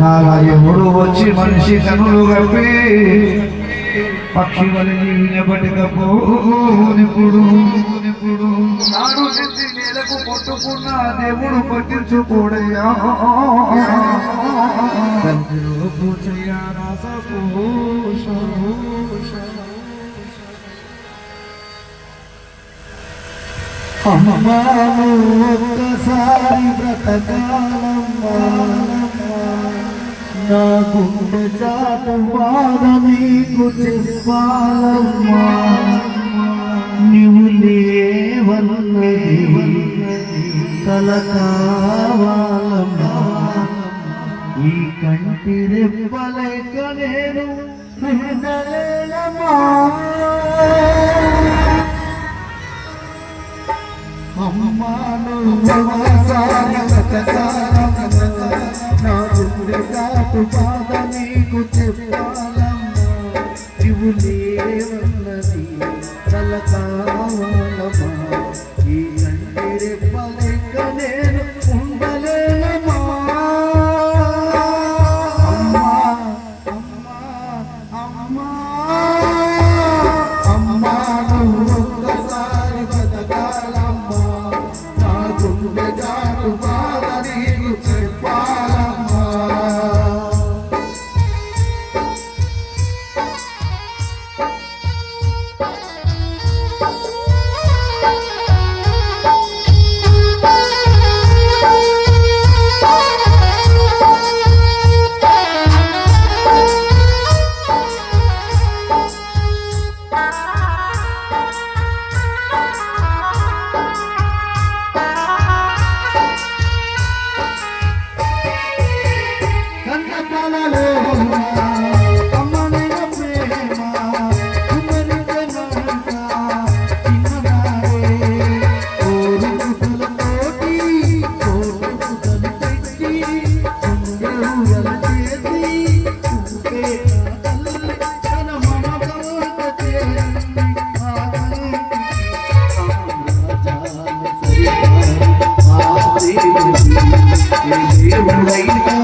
కాగా ఎవడు వచ్చి మనిషి కనులు కప్పి పక్షి వలె వినబడికపోనిప్పుడు నాడు నెత్తి నేలకు కొట్టుకున్న దేవుడు పట్టించుకోడయ్యా అమ్మాను ఒక్కసారి బ్రతకాలమ్మా నా గుండె చాటు బాధ నీకు చెప్పాలమ్మా నువ్వు లేవన్నది కల కావాలమ్మా ఈ కంటి రెప్పలేక నేను ఉండలేనమ్మా అమ్మాను ఒకసారి నా గుండె చాటు బాధ నీకు చెప్పాలమ్మా నువ్వు లేవన్నది కల కావాలమ్మా ఈ కంటి రెప్పలేక నేను ఉండలేనమ్మా అమ్మా అమ్మా అమ్మా అమ్మా నువ్వు ఒక్కసారి బతకాలమ్మా నా గుండె చాటు బాధ నీకు చెప్పాలమ్మా దేవుడైనా